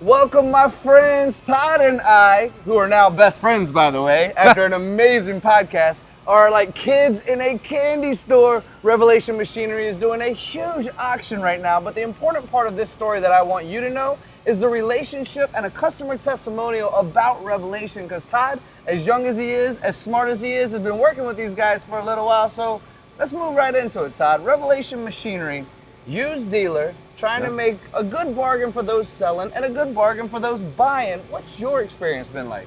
Welcome, my friends. Todd and I, who are now best friends, by the way, after an amazing podcast, are like kids in a candy store. Revelation Machinery is doing a huge auction right now, but the important part of this story that I want you to know is the relationship and a customer testimonial about Revelation, because Todd, as young as he is, as smart as he is, has been working with these guys for a little while, so let's move right into it, Todd. Revelation Machinery, used dealer, trying to make a good bargain for those selling and a good bargain for those buying. What's your experience been like?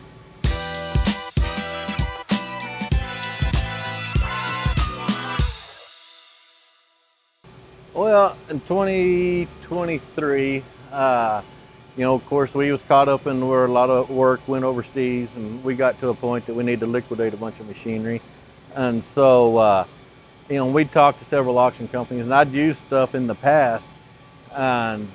Well, in 2023, of course, we was caught up in where a lot of work went overseas, and we got to a point that we need to liquidate a bunch of machinery. And so, we talked to several auction companies, and I'd used stuff in the past. And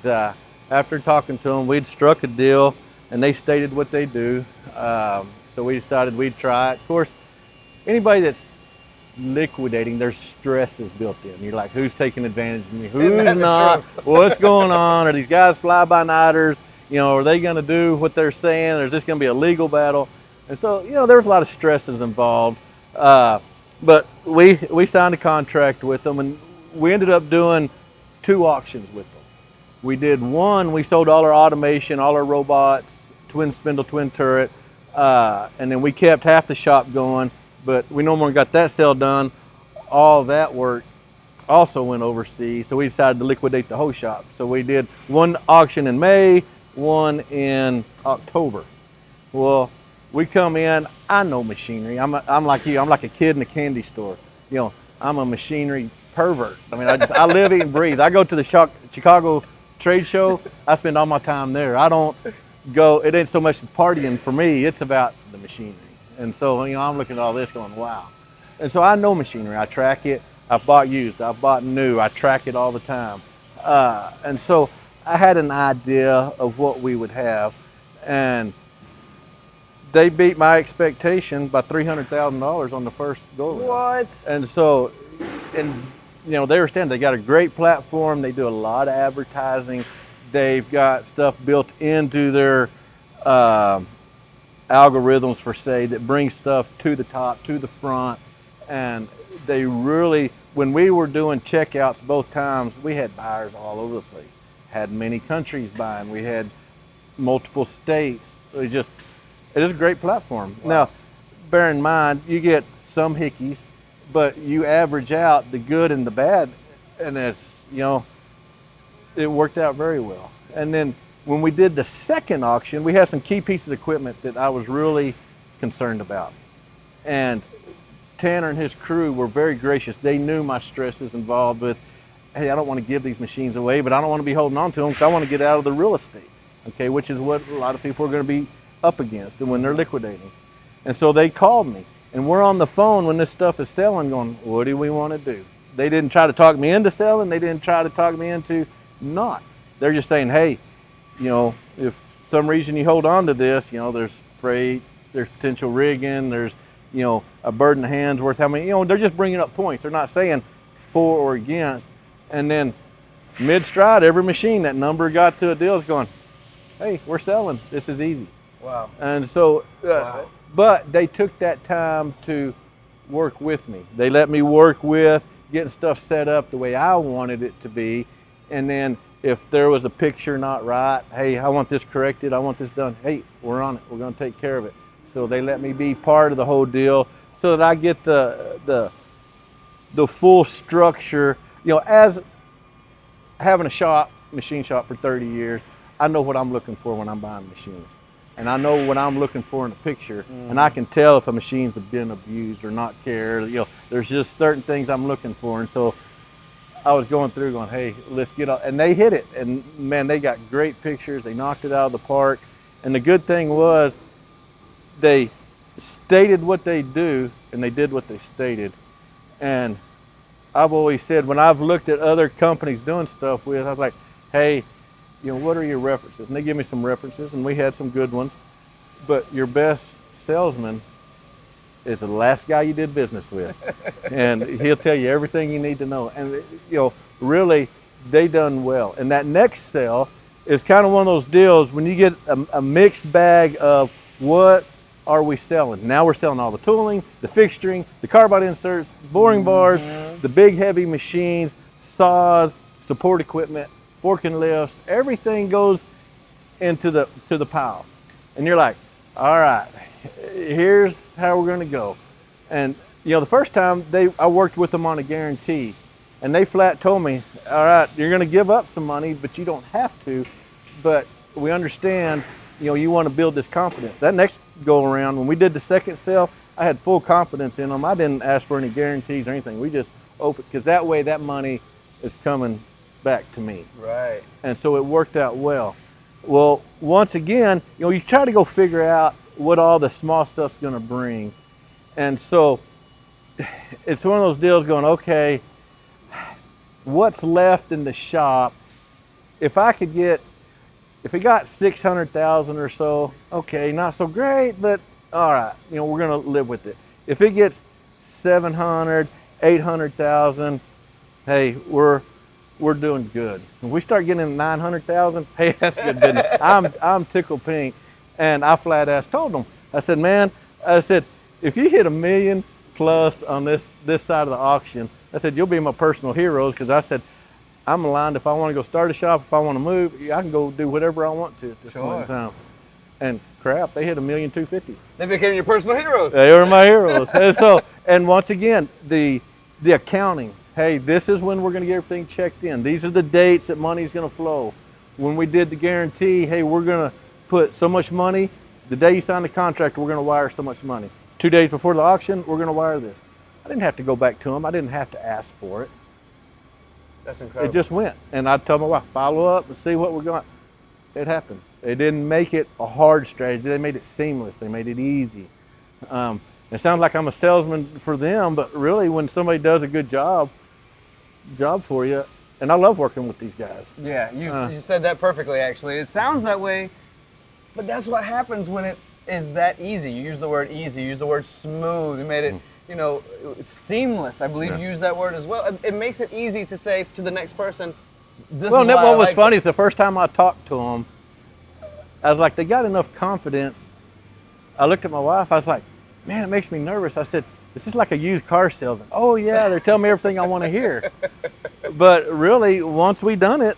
after talking to them, we'd struck a deal, and they stated what they do. So we decided we'd try it. Of course, anybody that's liquidating, there's stress is built in. You're like, who's taking advantage of me? Who's not? What's going on? Are these guys fly-by-nighters? Are they going to do what they're saying? Or is this going to be a legal battle? And so, there's a lot of stresses involved. But we signed a contract with them, and we ended up doing 2 auctions with them. We did one, we sold all our automation, all our robots, twin spindle, twin turret, and then we kept half the shop going, but we no more got that sale done. All that work also went overseas, so we decided to liquidate the whole shop. So we did one auction in May, one in October. Well, we come in, I know machinery. I'm like you, I'm like a kid in a candy store. I'm a machinery pervert. I mean, I live, eat, and breathe. I go to the Chicago trade show, I spend all my time there. I don't go, it ain't so much partying for me, it's about the machinery. And so, I'm looking at all this going, wow. And so I know machinery, I track it. I've bought used, I've bought new, I track it all the time. And so I had an idea of what we would have, and they beat my expectation by $300,000 on the first go around. What? And so, they understand they got a great platform. They do a lot of advertising. They've got stuff built into their algorithms, for say, that brings stuff to the top, to the front. And they really, when we were doing checkouts both times, we had buyers all over the place. Had many countries buying. We had multiple states. It is a great platform. Wow. Now, bear in mind, you get some hickeys, but you average out the good and the bad, and it's, it worked out very well. And then when we did the second auction, we had some key pieces of equipment that I was really concerned about. And Tanner and his crew were very gracious. They knew my stresses involved with, hey, I don't want to give these machines away, but I don't want to be holding on to them because I want to get out of the real estate, okay, which is what a lot of people are going to be up against and when they're liquidating. And so they called me. And we're on the phone when this stuff is selling going, what do we want to do? They didn't try to talk me into selling. They didn't try to talk me into not. They're just saying, hey, if some reason you hold on to this, there's freight, there's potential rigging, there's, a bird in the hand's worth how many, they're just bringing up points. They're not saying for or against. And then mid-stride, every machine, that number got to a deal is going, hey, we're selling. This is easy. Wow. And so, but they took that time to work with me. They let me work with getting stuff set up the way I wanted it to be. And then if there was a picture not right, hey, I want this corrected, I want this done. Hey, we're on it. We're going to take care of it. So they let me be part of the whole deal so that I get the full structure. As having a machine shop for 30 years, I know what I'm looking for when I'm buying machines. And I know what I'm looking for in a picture, and I can tell if a machine's been abused or not cared. There's just certain things I'm looking for, and so I was going through going, hey, let's get on, and they hit it, and man, they got great pictures. They knocked it out of the park, and the good thing was they stated what they do, and they did what they stated. And I've always said, when I've looked at other companies doing stuff with, I was like, hey, what are your references? And they give me some references, and we had some good ones. But your best salesman is the last guy you did business with. And he'll tell you everything you need to know. And, really, they done well. And that next sale, it's kind of one of those deals when you get a mixed bag of what are we selling. Now we're selling all the tooling, the fixturing, the carbide inserts, boring bars, the big heavy machines, saws, support equipment, fork and lifts, everything goes into the pile. And you're like, all right, here's how we're gonna go. And the first time I worked with them on a guarantee, and they flat told me, all right, you're gonna give up some money, but you don't have to, but we understand, you wanna build this confidence. That next go around, when we did the second sale, I had full confidence in them. I didn't ask for any guarantees or anything. We just opened, because that way that money is coming back to me. Right. And so it worked out well. Well, once again, you try to go figure out what all the small stuff's gonna bring. And so it's one of those deals going, okay, what's left in the shop? If it got 600,000 or so, okay, not so great, but all right, we're gonna live with it. If it gets 700, 800,000, hey, we're doing good. When we start getting 900,000, hey, that's good business. I'm tickled pink, and I flat ass told them. I said, man, if you hit $1 million plus on this side of the auction, I said, you'll be my personal heroes, because I said, I'm aligned. If I want to go start a shop, if I want to move, I can go do whatever I want to at this point in time. And crap, they hit $1,250,000. They became your personal heroes. They were my heroes. And once again, the accounting. Hey, this is when we're going to get everything checked in. These are the dates that money's going to flow. When we did the guarantee, hey, we're going to put so much money. The day you sign the contract, we're going to wire so much money. 2 days before the auction, we're going to wire this. I didn't have to go back to them. I didn't have to ask for it. That's incredible. It just went. And I told my wife, follow up and see what we're going. It happened. They didn't make it a hard strategy. They made it seamless. They made it easy. It sounds like I'm a salesman for them, but really when somebody does a good job for you, and I love working with these guys. Yeah, you said that perfectly, actually. It sounds that way, but that's what happens when it is that easy. You use the word easy, you use the word smooth, you made it, seamless. I believe you used that word as well. It makes it easy to say to the next person, this is why what was like funny is the first time I talked to them, I was like, they got enough confidence. I looked at my wife, I was like, man, it makes me nervous. I said, is this like a used car salesman? Oh yeah, they're telling me everything I want to hear. But really, once we done it,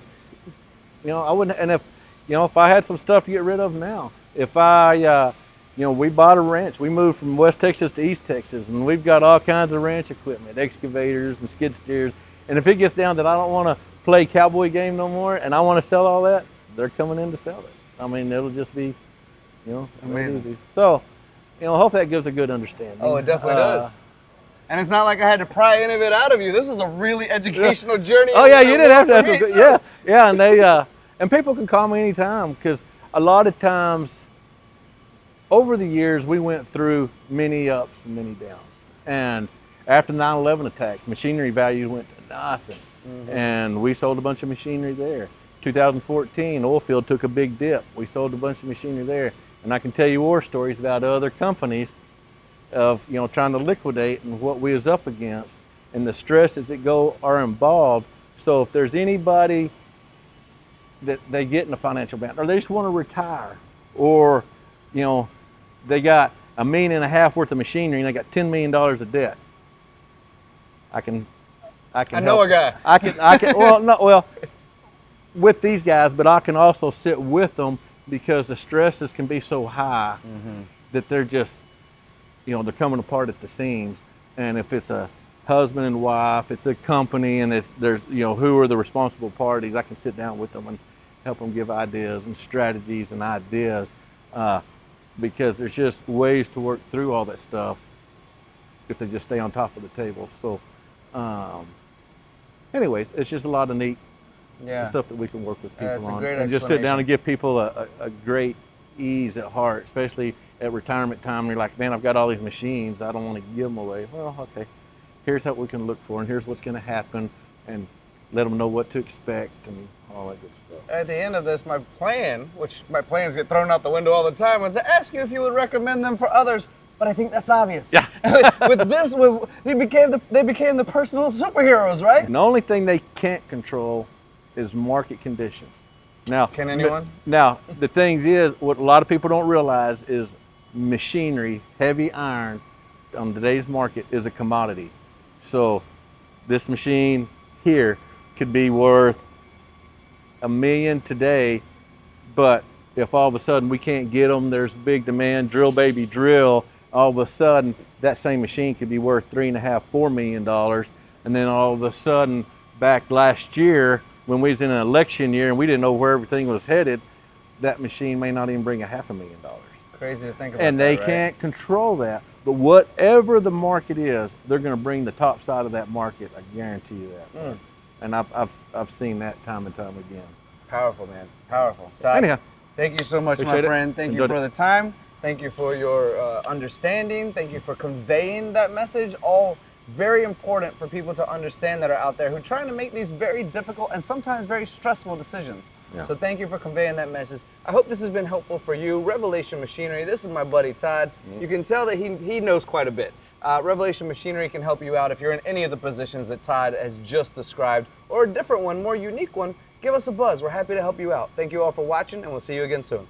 I wouldn't, and if I had some stuff to get rid of now, if we bought a ranch, we moved from West Texas to East Texas, and we've got all kinds of ranch equipment, excavators and skid steers, and if it gets down that I don't want to play cowboy game no more, and I want to sell all that, they're coming in to sell it. I mean, it'll just be, amazing. Easy. So, I hope that gives a good understanding. Oh, it definitely does. And it's not like I had to pry any of it out of you. This was a really educational journey. Oh yeah, you didn't have to ask me. Yeah, and they and people can call me anytime, because a lot of times over the years we went through many ups and many downs. And after 9/11 attacks, machinery value went to nothing. And we sold a bunch of machinery there. 2014, oil field took a big dip. We sold a bunch of machinery there. And I can tell you war stories about other companies of trying to liquidate and what we was up against and the stresses that are involved. So if there's anybody that they get in a financial bound, or they just want to retire, or they got $1.5 million worth of machinery and they got $10 million of debt, I know a guy. I can with these guys, but I can also sit with them, because the stresses can be so high that they're just, they're coming apart at the seams. And if it's a husband and wife, it's a company, and there's who are the responsible parties, I can sit down with them and help them give ideas and strategies and ideas, because there's just ways to work through all that stuff if they just stay on top of the table. So, anyways, it's just a lot of neat stuff that we can work with people on, and just sit down and give people a great ease at heart, especially at retirement time. You're like, man, I've got all these machines, I don't want to give them away. Well, okay, here's what we can look for, and here's what's going to happen, and let them know what to expect and all that good stuff. At the end of this, my plans get thrown out the window all the time, was to ask you if you would recommend them for others. But I think that's obvious. Yeah. They became the personal superheroes, right? The only thing they can't control is market conditions. Now, Can anyone? Now, the thing is, what a lot of people don't realize is machinery, heavy iron, on today's market is a commodity. So this machine here could be worth $1 million today, but if all of a sudden we can't get them, there's big demand, drill baby drill, all of a sudden that same machine could be worth $3.5–4 million. And then all of a sudden, back last year when we was in an election year and we didn't know where everything was headed, that machine may not even bring $500,000. Crazy to think about. And they that, right? can't control that. But whatever the market is, they're going to bring the top side of that market. I guarantee you that. And I've seen that time and time again. Powerful, man. Powerful. Todd, Anyhow, thank you so much, my appreciate it. friend. Thank you Enjoyed for the time. Thank you for your understanding. Thank you for conveying that message. All very important for people to understand that are out there who are trying to make these very difficult and sometimes very stressful decisions. Yeah. So thank you for conveying that message. I hope this has been helpful for you. Revelation Machinery, this is my buddy Todd. You can tell that he knows quite a bit. Revelation Machinery can help you out if you're in any of the positions that Todd has just described, or a different one, more unique one. Give us a buzz. We're happy to help you out. Thank you all for watching, and we'll see you again soon.